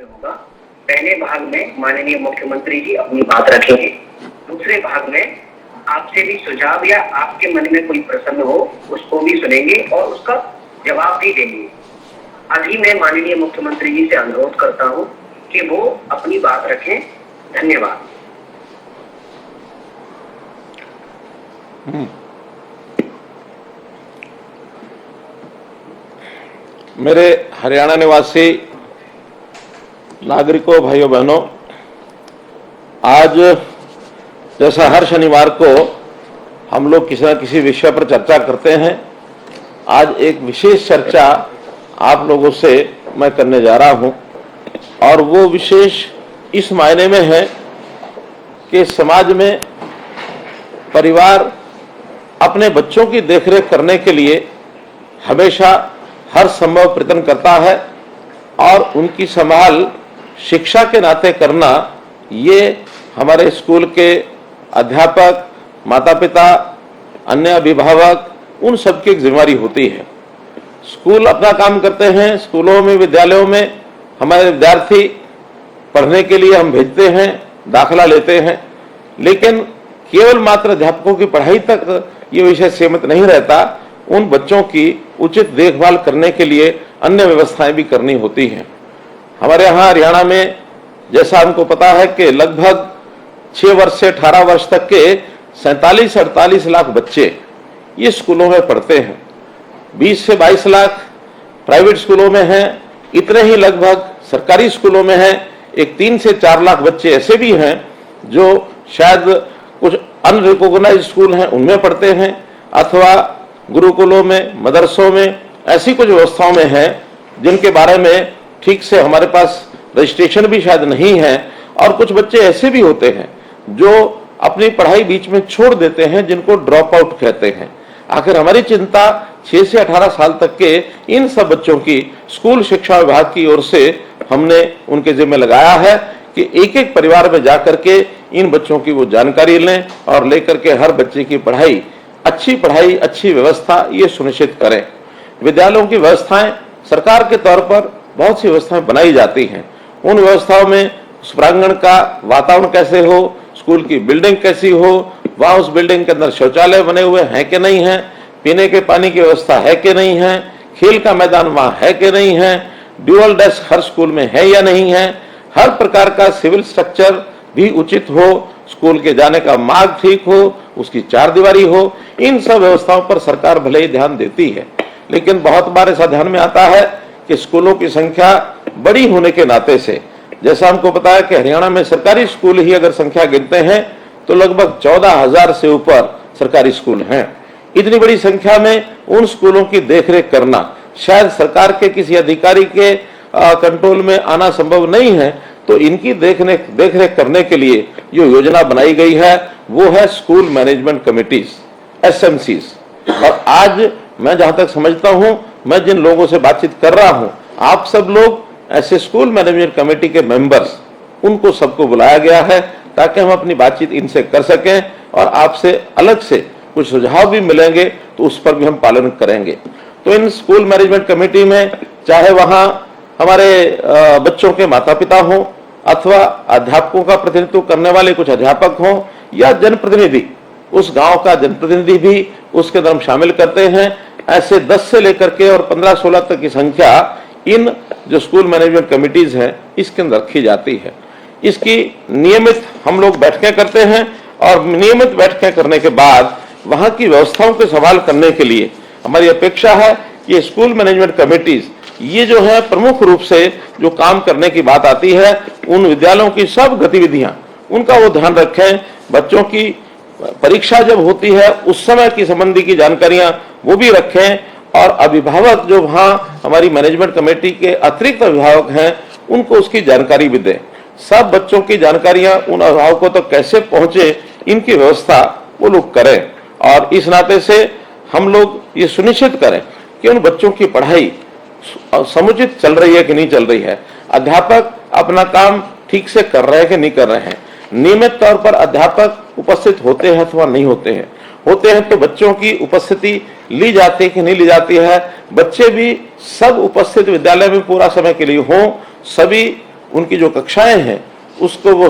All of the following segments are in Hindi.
में होगा। पहले भाग में माननीय मुख्यमंत्री जी अपनी बात रखेंगे, दूसरे भाग में आपसे भी सुझाव या आपके मन में कोई प्रश्न हो उसको भी सुनेंगे और उसका जवाब भी देंगे। अभी मैं माननीय मुख्यमंत्री जी से अनुरोध करता हूं कि वो अपनी बात रखें। धन्यवाद। मेरे हरियाणा निवासी नागरिकों, भाइयों बहनों, आज जैसा हर शनिवार को हम लोग किसी न किसी विषय पर चर्चा करते हैं, आज एक विशेष चर्चा आप लोगों से मैं करने जा रहा हूं और वो विशेष इस मायने में है कि समाज में परिवार अपने बच्चों की देखरेख करने के लिए हमेशा हर संभव प्रयत्न करता है और उनकी संभाल शिक्षा के नाते करना ये हमारे स्कूल के अध्यापक, माता पिता, अन्य अभिभावक उन सबकी एक जिम्मेदारी होती है। स्कूल अपना काम करते हैं, स्कूलों में, विद्यालयों में हमारे विद्यार्थी पढ़ने के लिए हम भेजते हैं, दाखिला लेते हैं, लेकिन केवल मात्र अध्यापकों की पढ़ाई तक ये विषय सीमित नहीं रहता। उन बच्चों की उचित देखभाल करने के लिए अन्य व्यवस्थाएं भी करनी होती हैं। हमारे यहाँ हरियाणा में जैसा हमको पता है कि लगभग 6 वर्ष से 18 वर्ष तक के 47-48 लाख बच्चे ये स्कूलों में पढ़ते हैं। 20 से 22 लाख प्राइवेट स्कूलों में हैं, इतने ही लगभग सरकारी स्कूलों में हैं। एक 3 से 4 लाख बच्चे ऐसे भी हैं जो शायद कुछ अनरिकॉग्नाइज्ड स्कूल हैं उनमें पढ़ते हैं, अथवा गुरुकुलों में, मदरसों में ऐसी कुछ व्यवस्थाओं में हैं जिनके बारे में ठीक से हमारे पास रजिस्ट्रेशन भी शायद नहीं है। और कुछ बच्चे ऐसे भी होते हैं जो अपनी पढ़ाई बीच में छोड़ देते हैं, जिनको ड्रॉप आउट कहते हैं। आखिर हमारी चिंता 6 से 18 साल तक के इन सब बच्चों की स्कूल शिक्षा विभाग की ओर से हमने उनके जिम्मे लगाया है कि एक एक परिवार में जाकर के इन बच्चों की वो जानकारी लें और लेकर के हर बच्चे की पढ़ाई, अच्छी व्यवस्था ये सुनिश्चित करें। विद्यालयों की व्यवस्थाएं सरकार के तौर पर बहुत सी व्यवस्थाएं बनाई जाती हैं। उन व्यवस्थाओं में उस प्रांगण का वातावरण कैसे हो, स्कूल की बिल्डिंग कैसी हो, वहां उस बिल्डिंग के अंदर शौचालय बने हुए हैं कि नहीं है, पीने के पानी की व्यवस्था है कि नहीं है, खेल का मैदान वहां है कि नहीं है, ड्यूअल डेस्क हर स्कूल में है या नहीं है, हर प्रकार का सिविल स्ट्रक्चर भी उचित हो, स्कूल के जाने का मार्ग ठीक हो, उसकी चारदीवारी हो। इन सब व्यवस्थाओं पर सरकार भले ही ध्यान देती है, लेकिन बहुत बार ऐसा ध्यान में आता है कि स्कूलों की संख्या बड़ी होने के नाते से, जैसा हमको पता है कि हरियाणा में सरकारी स्कूल ही अगर संख्या गिनते हैं तो लगभग 14,000 से ऊपर सरकारी स्कूल हैं। इतनी बड़ी संख्या में उन स्कूलों की देखरेख करना शायद सरकार के किसी अधिकारी के कंट्रोल में आना संभव नहीं है। तो इनकी देखरेख करने के लिए जो योजना बनाई गई है वो है स्कूल मैनेजमेंट कमिटीज, SMCs। और आज मैं जहां तक समझता हूं, मैं जिन लोगों से बातचीत कर रहा हूं, आप सब लोग ऐसे स्कूल मैनेजमेंट कमेटी के मेंबर्स, उनको सबको बुलाया गया है ताकि हम अपनी बातचीत इनसे कर सकें और आपसे अलग से कुछ सुझाव भी मिलेंगे तो उस पर भी हम पालन करेंगे। तो इन स्कूल मैनेजमेंट कमेटी में चाहे वहां हमारे बच्चों के माता पिता हों, अथवा अध्यापकों का प्रतिनिधित्व करने वाले कुछ अध्यापक हों, या जनप्रतिनिधि, उस गांव का जनप्रतिनिधि भी उसके अंदर हम शामिल करते हैं। ऐसे 10 से लेकर के और 15-16 तक की संख्या इन जो स्कूल मैनेजमेंट कमिटीज हैं इसके अंदर रखी जाती है। इसकी नियमित हम लोग बैठकें करते हैं और नियमित बैठकें करने के बाद वहां की व्यवस्थाओं को संभाल करने के लिए हमारी अपेक्षा है कि स्कूल मैनेजमेंट कमिटीज ये जो है प्रमुख रूप से जो काम करने की बात आती है, उन विद्यालयों की सब गतिविधियां उनका वो ध्यान रखें। बच्चों की परीक्षा जब होती है उस समय की संबंधी की जानकारियां वो भी रखें, और अभिभावक जो वहां हमारी मैनेजमेंट कमेटी के अतिरिक्त अभिभावक हैं उनको उसकी जानकारी भी दें। सब बच्चों की जानकारियां उन अभिभावकों तक कैसे पहुंचे, इनकी व्यवस्था वो लोग करें। और इस नाते से हम लोग ये सुनिश्चित करें कि उन बच्चों की पढ़ाई समुचित चल रही है कि नहीं चल रही है, अध्यापक अपना काम ठीक से कर रहे हैं कि नहीं कर रहे हैं, नियमित तौर पर अध्यापक उपस्थित होते हैं अथवा नहीं होते हैं तो बच्चों की उपस्थिति ली जाती है कि नहीं ली जाती है, बच्चे भी सब उपस्थित विद्यालय में पूरा समय के लिए हों, सभी उनकी जो कक्षाएं हैं उसको वो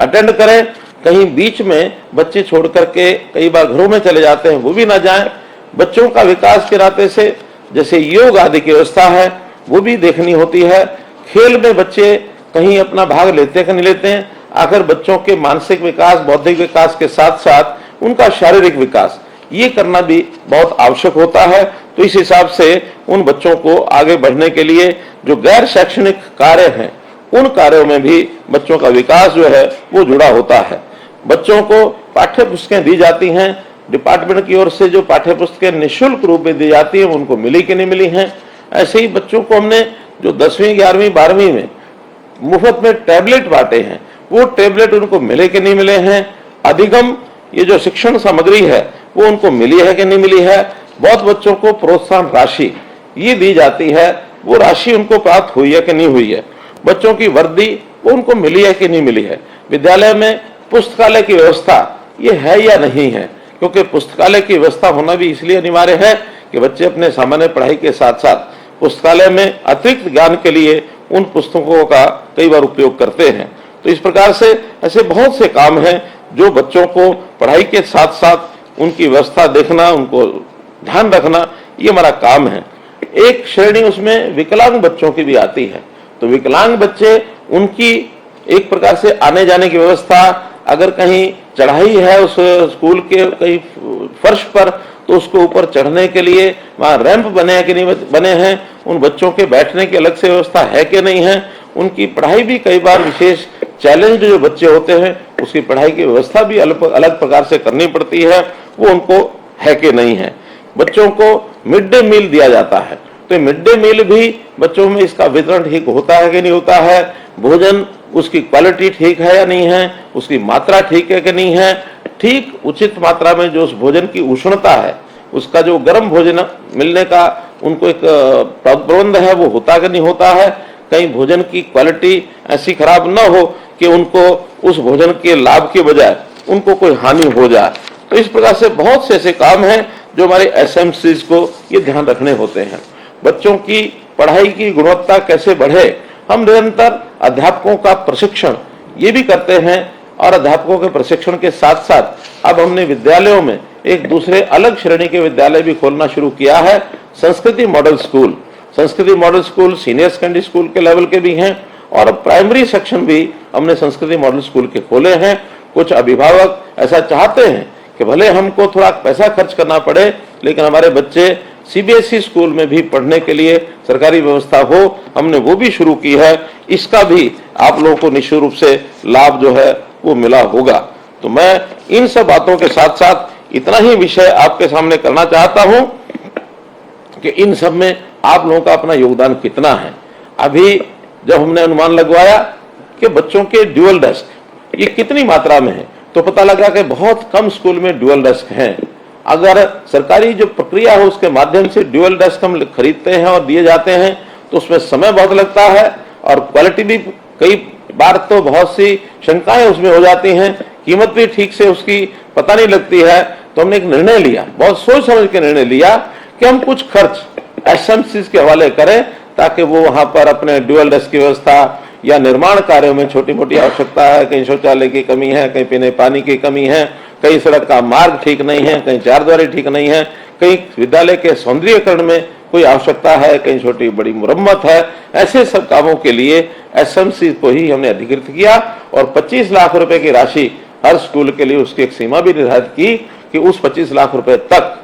अटेंड करें। कहीं बीच में बच्चे छोड़ करके कई बार घरों में चले जाते हैं, वो भी ना जाएं। बच्चों का विकास के नाते से जैसे योग आदि की व्यवस्था है वो भी देखनी होती है। खेल में बच्चे कहीं अपना भाग लेते हैं कि नहीं लेते हैं। आखिर बच्चों के मानसिक विकास, बौद्धिक विकास के साथ साथ उनका शारीरिक विकास ये करना भी बहुत आवश्यक होता है। तो इस हिसाब से उन बच्चों को आगे बढ़ने के लिए जो गैर शैक्षणिक कार्य हैं उन कार्यों में भी बच्चों का विकास जो है वो जुड़ा होता है। बच्चों को पाठ्य पुस्तकें दी जाती हैं, डिपार्टमेंट की ओर से जो पाठ्य पुस्तकें निःशुल्क रूप में दी जाती हैं उनको मिली कि नहीं मिली हैं। ऐसे ही बच्चों को हमने जो 10वीं 11वीं 12वीं में मुफ्त में टैबलेट बांटे हैं वो टैबलेट उनको मिले कि नहीं मिले हैं। अधिगम ये जो शिक्षण सामग्री है वो उनको मिली है कि नहीं मिली है। बहुत बच्चों को प्रोत्साहन राशि ये दी जाती है, वो राशि उनको प्राप्त हुई है कि नहीं हुई है। बच्चों की वर्दी वो उनको मिली है कि नहीं मिली है। विद्यालय में पुस्तकालय की व्यवस्था ये है या नहीं है, क्योंकि पुस्तकालय की व्यवस्था होना भी इसलिए अनिवार्य है कि बच्चे अपने सामान्य पढ़ाई के साथ साथ पुस्तकालय में अतिरिक्त ज्ञान के लिए उन पुस्तकों का कई बार उपयोग करते हैं। तो इस प्रकार से ऐसे बहुत से काम हैं जो बच्चों को पढ़ाई के साथ साथ उनकी व्यवस्था देखना, उनको ध्यान रखना, ये हमारा काम है। एक श्रेणी उसमें विकलांग बच्चों की भी आती है। तो विकलांग बच्चे उनकी एक प्रकार से आने जाने की व्यवस्था, अगर कहीं चढ़ाई है उस स्कूल के कहीं फर्श पर तो उसको ऊपर चढ़ने के लिए वहाँ रैंप बने हैं कि नहीं बने हैं, उन बच्चों के बैठने की अलग से व्यवस्था है कि नहीं है। उनकी पढ़ाई भी कई बार विशेष चैलेंज जो बच्चे होते हैं उसकी पढ़ाई की व्यवस्था भी अलग प्रकार से करनी पड़ती है, वो उनको है कि नहीं है। बच्चों को मिड डे मील दिया जाता है, तो मिड डे मील भी बच्चों में इसका वितरण ठीक होता है कि नहीं होता है। भोजन उसकी क्वालिटी ठीक है या नहीं है, उसकी मात्रा ठीक है कि नहीं है। ठीक उचित मात्रा में जो उस भोजन की उष्णता है, उसका जो गर्म भोजन मिलने का उनको एक प्रबंध है वो होता कि नहीं होता है। कहीं भोजन की क्वालिटी ऐसी खराब ना हो कि उनको उस भोजन के लाभ के बजाय उनको कोई हानि हो जाए। तो इस प्रकार से बहुत से ऐसे काम हैं जो हमारे एसएमसीज को ये ध्यान रखने होते हैं। बच्चों की पढ़ाई की गुणवत्ता कैसे बढ़े, हम निरंतर अध्यापकों का प्रशिक्षण ये भी करते हैं और अध्यापकों के प्रशिक्षण के साथ साथ अब हमने विद्यालयों में एक दूसरे अलग श्रेणी के विद्यालय भी खोलना शुरू किया है। संस्कृति मॉडल स्कूल, संस्कृति model school senior secondary school के लेवल के भी हैं और प्राइमरी सेक्शन भी हमने संस्कृति मॉडल स्कूल के खोले हैं। कुछ अभिभावक ऐसा चाहते हैं कि भले हमको थोड़ा पैसा खर्च करना पड़े लेकिन हमारे बच्चे सीबीएसई स्कूल में भी पढ़ने के लिए सरकारी व्यवस्था हो, हमने वो भी शुरू की है। इसका भी आप लोगों को निश्चित रूप से लाभ जो है वो मिला होगा। तो मैं इन सब बातों के साथ साथ इतना ही विषय आपके सामने करना चाहता हूं कि इन सब में आप लोगों का अपना योगदान कितना है। अभी जब हमने अनुमान लगवाया कि बच्चों के ड्यूअल डेस्क ये कितनी मात्रा में है, तो पता लगा कि बहुत कम स्कूल में ड्यूअल डेस्क हैं। अगर सरकारी जो प्रक्रिया है उसके माध्यम से ड्यूअल डेस्क हम खरीदते हैं और दिए जाते हैं तो उसमें समय बहुत लगता है और क्वालिटी भी कई बार तो बहुत सी शंकाएं उसमें हो जाती हैं, कीमत भी ठीक से उसकी पता नहीं लगती है। तो हमने एक निर्णय लिया, बहुत सोच समझ के निर्णय लिया कि हम कुछ खर्च एसएमसी के हवाले करें ताकि वो वहां पर अपने ड्यूअल डेस्क की व्यवस्था या निर्माण कार्यों में छोटी मोटी आवश्यकता है, कहीं शौचालय की कमी है, कहीं पीने पानी की कमी है, कहीं सड़क का मार्ग ठीक नहीं है, कहीं चारद्वारी ठीक नहीं है, कहीं विद्यालय के सौंदर्यीकरण में कोई आवश्यकता है, कहीं छोटी बड़ी मुरम्मत है। ऐसे सब कामों के लिए एसएमसी को ही हमने अधिकृत किया और 25 लाख रुपए की राशि हर स्कूल के लिए उसकी एक सीमा भी निर्धारित की कि उस 25 लाख रुपए तक,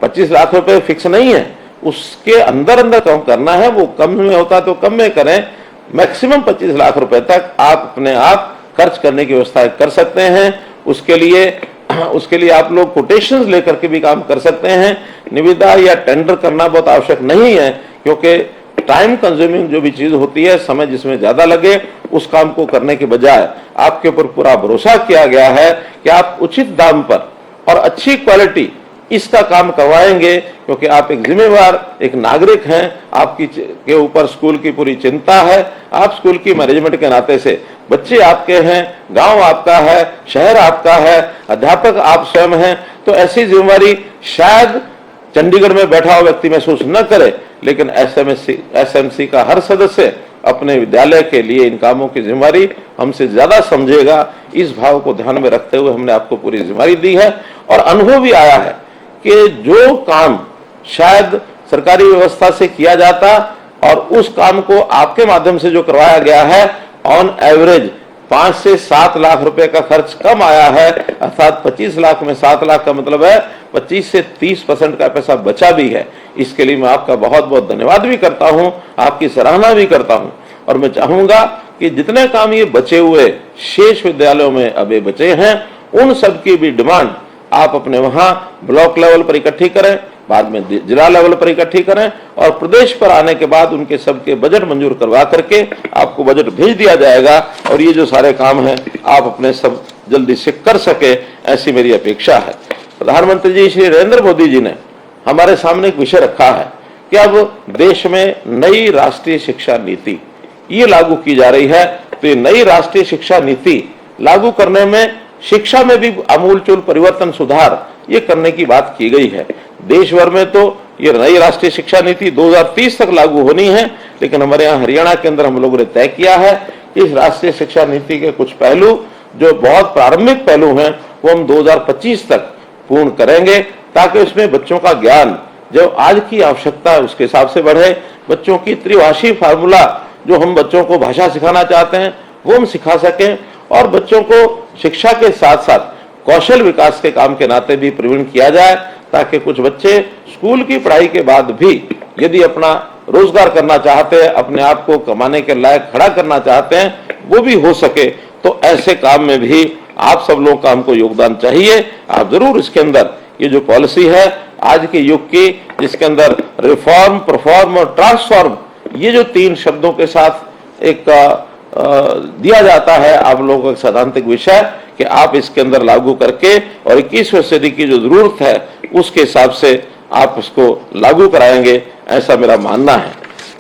25 लाख रुपए फिक्स नहीं है, उसके अंदर अंदर काम करना है। वो कम में होता तो कम में करें, मैक्सिमम 25 लाख रुपए तक आप अपने आप खर्च करने की व्यवस्था कर सकते हैं। उसके लिए आप लोग कोटेशंस लेकर के भी काम कर सकते हैं। निविदा या टेंडर करना बहुत आवश्यक नहीं है, क्योंकि टाइम कंज्यूमिंग जो भी चीज होती है, समय जिसमें ज्यादा लगे, उस काम को करने के बजाय आपके ऊपर पूरा भरोसा किया गया है कि आप उचित दाम पर और अच्छी क्वालिटी इसका काम करवाएंगे, क्योंकि आप एक जिम्मेवार एक नागरिक हैं। आपकी के ऊपर स्कूल की पूरी चिंता है। आप स्कूल की मैनेजमेंट के नाते से, बच्चे आपके हैं, गांव आपका है, शहर आपका है, अध्यापक आप स्वयं हैं। तो ऐसी जिम्मेवारी शायद चंडीगढ़ में बैठा हुआ व्यक्ति महसूस न करे, लेकिन एसएमसी का हर सदस्य अपने विद्यालय के लिए इन कामों की जिम्मेदारी हमसे ज्यादा समझेगा, इस भाव को ध्यान में रखते हुए हमने आपको पूरी जिम्मेदारी दी है। और अनुभव भी आया है कि जो काम शायद सरकारी व्यवस्था से किया जाता और उस काम को आपके माध्यम से जो करवाया गया है, ऑन एवरेज 5 से 7 लाख रुपए का खर्च कम आया है, अर्थात 25 लाख में 7 लाख का मतलब है 25 से 30% का पैसा बचा भी है। इसके लिए मैं आपका बहुत बहुत धन्यवाद भी करता हूं, आपकी सराहना भी करता हूं। और मैं चाहूंगा कि जितने काम ये बचे हुए शेष विद्यालयों में अभी बचे हैं, उन सब की भी डिमांड आप अपने वहां ब्लॉक लेवल पर इकट्ठी करें, बाद में जिला लेवल पर इकट्ठी करें और प्रदेश पर आने के बाद उनके सबके बजट मंजूर करवा करके आपको बजट भेज दिया जाएगा और ये जो सारे काम हैं आप अपने सब जल्दी से कर सके, ऐसी मेरी अपेक्षा है। प्रधानमंत्री जी श्री नरेंद्र मोदी जी ने हमारे सामने एक विषय रखा है कि अब देश में नई राष्ट्रीय शिक्षा नीति ये लागू की जा रही है। तो ये नई राष्ट्रीय शिक्षा नीति लागू करने में शिक्षा में भी आमूलचूल परिवर्तन, सुधार ये करने की बात की गई है। देश भर में तो ये नई राष्ट्रीय शिक्षा नीति 2030 तक लागू होनी है, लेकिन हमारे यहाँ हरियाणा के अंदर हम लोगों ने तय किया है कि इस राष्ट्रीय शिक्षा नीति के कुछ पहलू जो बहुत प्रारंभिक पहलू हैं वो हम 2025 तक पूर्ण करेंगे, ताकि उसमें बच्चों का ज्ञान जो आज की आवश्यकता है उसके हिसाब से बढ़े। बच्चों की त्रिभाषी फार्मूला जो हम बच्चों को भाषा सिखाना चाहते हैं वो हम सिखा सकें और बच्चों को शिक्षा के साथ साथ कौशल विकास के काम के नाते भी प्रवीण किया जाए, ताकि कुछ बच्चे स्कूल की पढ़ाई के बाद भी यदि अपना रोजगार करना चाहते हैं, अपने आप को कमाने के लायक खड़ा करना चाहते हैं, वो भी हो सके। तो ऐसे काम में भी आप सब लोगों का हमको योगदान चाहिए। आप जरूर इसके अंदर ये जो पॉलिसी है आज के युग की, जिसके अंदर रिफॉर्म, परफॉर्म और ट्रांसफॉर्म ये जो 3 शब्दों के साथ एक दिया जाता है आप लोगों का सैद्धांतिक विषय कि आप इसके अंदर लागू करके और 21वीं सदी की जो जरूरत है उसके हिसाब से आप उसको लागू कराएंगे, ऐसा मेरा मानना है।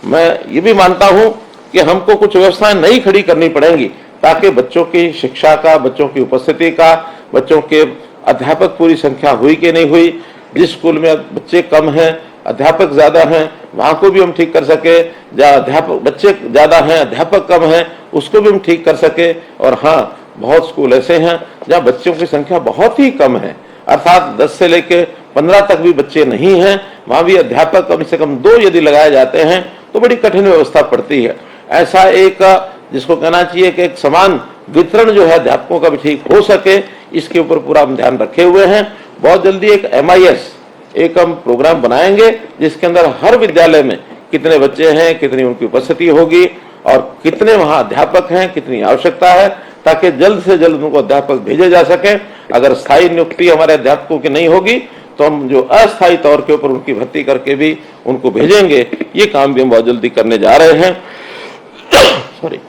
मैं ये भी मानता हूं कि हमको कुछ व्यवस्थाएं नई खड़ी करनी पड़ेंगी, ताकि बच्चों की शिक्षा का, बच्चों की उपस्थिति का, बच्चों के अध्यापक पूरी संख्या हुई कि नहीं हुई, जिस स्कूल में बच्चे कम हैं अध्यापक ज्यादा हैं वहां को भी हम ठीक कर सके, जहाँ अध्यापक बच्चे ज्यादा हैं अध्यापक कम हैं उसको भी हम ठीक कर सके। और हाँ, बहुत स्कूल ऐसे हैं जहाँ बच्चों की संख्या बहुत ही कम है, अर्थात 10 से लेकर 15 तक भी बच्चे नहीं हैं, वहां भी अध्यापक कम से कम 2 यदि लगाए जाते हैं तो बड़ी कठिन व्यवस्था पड़ती है। ऐसा एक जिसको कहना चाहिए कि एक समान वितरण जो है अध्यापकों का भी ठीक हो सके, इसके ऊपर पूरा हम ध्यान रखे हुए हैं। बहुत जल्दी एक MIS एक हम प्रोग्राम बनाएंगे जिसके अंदर हर विद्यालय में कितने बच्चे हैं, कितनी उनकी उपस्थिति होगी और कितने वहां अध्यापक हैं, कितनी आवश्यकता है, ताकि जल्द से जल्द उनको अध्यापक भेजे जा सके। अगर स्थायी नियुक्ति हमारे अध्यापकों की नहीं होगी तो हम जो अस्थायी तौर के ऊपर उनकी भर्ती करके भी उनको भेजेंगे। ये काम भी हम बहुत जल्दी करने जा रहे हैं। सॉरी,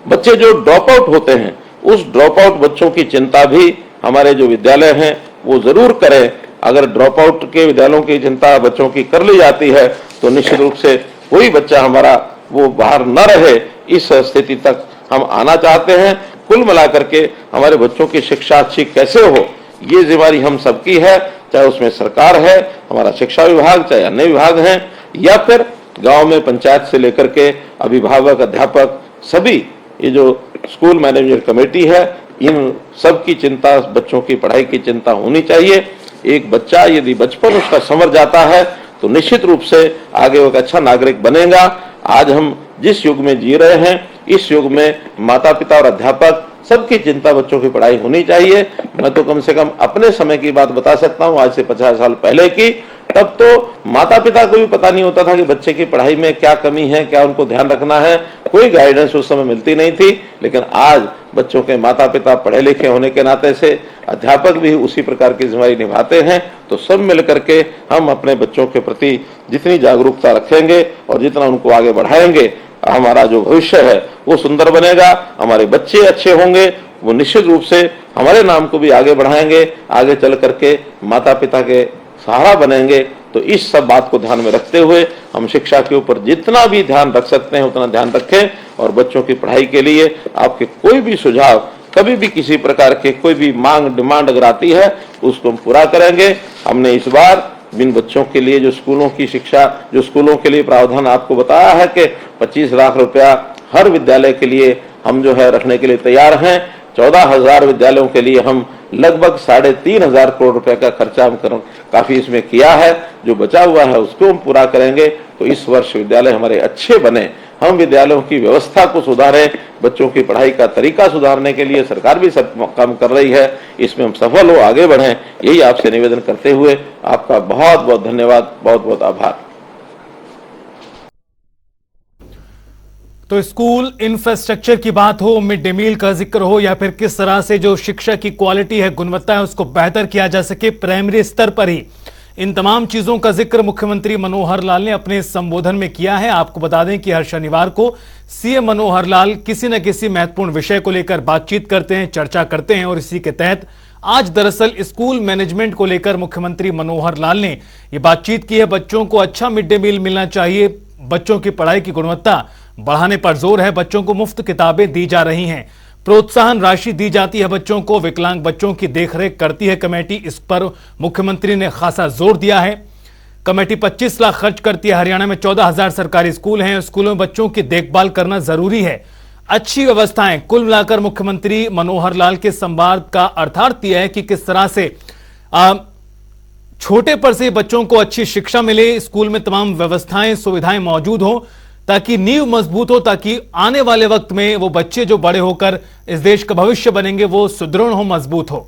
बच्चे जो ड्रॉप आउट होते हैं उस ड्रॉप आउट बच्चों की चिंता भी हमारे जो विद्यालय हैं वो जरूर करें। अगर ड्रॉप आउट के विद्यालयों की चिंता बच्चों की कर ली जाती है तो निश्चित रूप से कोई बच्चा हमारा वो बाहर न रहे, इस स्थिति तक हम आना चाहते हैं। कुल मिलाकर के हमारे बच्चों की शिक्षा अच्छी कैसे हो ये जिम्मेदारी हम सबकी है, चाहे उसमें सरकार है, हमारा शिक्षा विभाग, चाहे अन्य विभाग हैं, या फिर गांव में पंचायत से लेकर के अभिभावक, अध्यापक, सभी ये जो स्कूल मैनेजमेंट कमेटी है, इन सब की चिंता बच्चों की पढ़ाई की चिंता होनी चाहिए। एक बच्चा यदि बचपन उसका संवर जाता है तो निश्चित रूप से आगे वो एक अच्छा नागरिक बनेगा। आज हम जिस युग में जी रहे हैं इस युग में माता पिता और अध्यापक सबकी चिंता बच्चों की पढ़ाई होनी चाहिए। मैं तो कम से कम अपने समय की बात बता सकता हूँ, आज से 50 साल पहले की, तब तो माता पिता को भी पता नहीं होता था कि बच्चे की पढ़ाई में क्या कमी है, क्या उनको ध्यान रखना है, कोई गाइडेंस उस समय मिलती नहीं थी। लेकिन आज बच्चों के माता पिता पढ़े लिखे होने के नाते से अध्यापक भी उसी प्रकार की जिम्मेदारी निभाते हैं। तो सब मिलकर के हम अपने बच्चों के प्रति जितनी जागरूकता रखेंगे और जितना उनको आगे बढ़ाएंगे, हमारा जो भविष्य है वो सुंदर बनेगा, हमारे बच्चे अच्छे होंगे, वो निश्चित रूप से हमारे नाम को भी आगे बढ़ाएंगे, आगे चल करके माता पिता के सहारा बनेंगे। तो इस सब बात को ध्यान में रखते हुए हम शिक्षा के ऊपर जितना भी ध्यान रख सकते हैं उतना ध्यान रखें और बच्चों की पढ़ाई के लिए आपके कोई भी सुझाव, कभी भी किसी प्रकार के कोई भी मांग, डिमांड अगर आती है उसको हम पूरा करेंगे। हमने इस बार जिन बच्चों के लिए जो स्कूलों की शिक्षा, जो स्कूलों के लिए प्रावधान आपको बताया है कि 25 लाख रुपया हर विद्यालय के लिए हम जो है रखने के लिए तैयार हैं। 14,000 विद्यालयों के लिए हम लगभग 3,500 करोड़ रुपए का खर्चा हम काफी इसमें किया है। जो बचा हुआ है उसको हम पूरा करेंगे तो इस वर्ष विद्यालय हमारे अच्छे बने, हम विद्यालयों की व्यवस्था को सुधारें, बच्चों की पढ़ाई का तरीका सुधारने के लिए सरकार भी सब काम कर रही है, इसमें हम सफल हो, आगे बढ़ें, यही आपसे निवेदन करते हुए आपका बहुत बहुत धन्यवाद, बहुत बहुत आभार। तो स्कूल इंफ्रास्ट्रक्चर की बात हो, मिड डे मील का जिक्र हो, या फिर किस तरह से जो शिक्षा की क्वालिटी है, गुणवत्ता है, उसको बेहतर किया जा सके प्राइमरी स्तर पर ही, इन तमाम चीजों का जिक्र मुख्यमंत्री मनोहर लाल ने अपने संबोधन में किया है। आपको बता दें कि हर शनिवार को सीएम मनोहर लाल किसी न किसी महत्वपूर्ण विषय को लेकर बातचीत करते हैं, चर्चा करते हैं, और इसी के तहत आज दरअसल स्कूल मैनेजमेंट को लेकर मुख्यमंत्री मनोहर लाल ने यह बातचीत की है। बच्चों को अच्छा मिड डे मील मिलना चाहिए, बच्चों की पढ़ाई की गुणवत्ता बढ़ाने पर जोर है, बच्चों को मुफ्त किताबें दी जा रही हैं, प्रोत्साहन राशि दी जाती है बच्चों को, विकलांग बच्चों की देखरेख करती है कमेटी, इस पर मुख्यमंत्री ने खासा जोर दिया है। कमेटी 25 लाख खर्च करती है। हरियाणा में 14,000 सरकारी स्कूल हैं, स्कूलों में बच्चों की देखभाल करना जरूरी है, अच्छी व्यवस्थाएं। कुल मिलाकर मुख्यमंत्री मनोहर लाल के संवाद का अर्थार्थ यह है कि किस तरह से छोटे पर से बच्चों को अच्छी शिक्षा मिले, स्कूल में तमाम व्यवस्थाएं सुविधाएं मौजूद हो, ताकि नींव मजबूत हो, ताकि आने वाले वक्त में वो बच्चे जो बड़े होकर इस देश का भविष्य बनेंगे वो सुदृढ़ हो, मजबूत हो।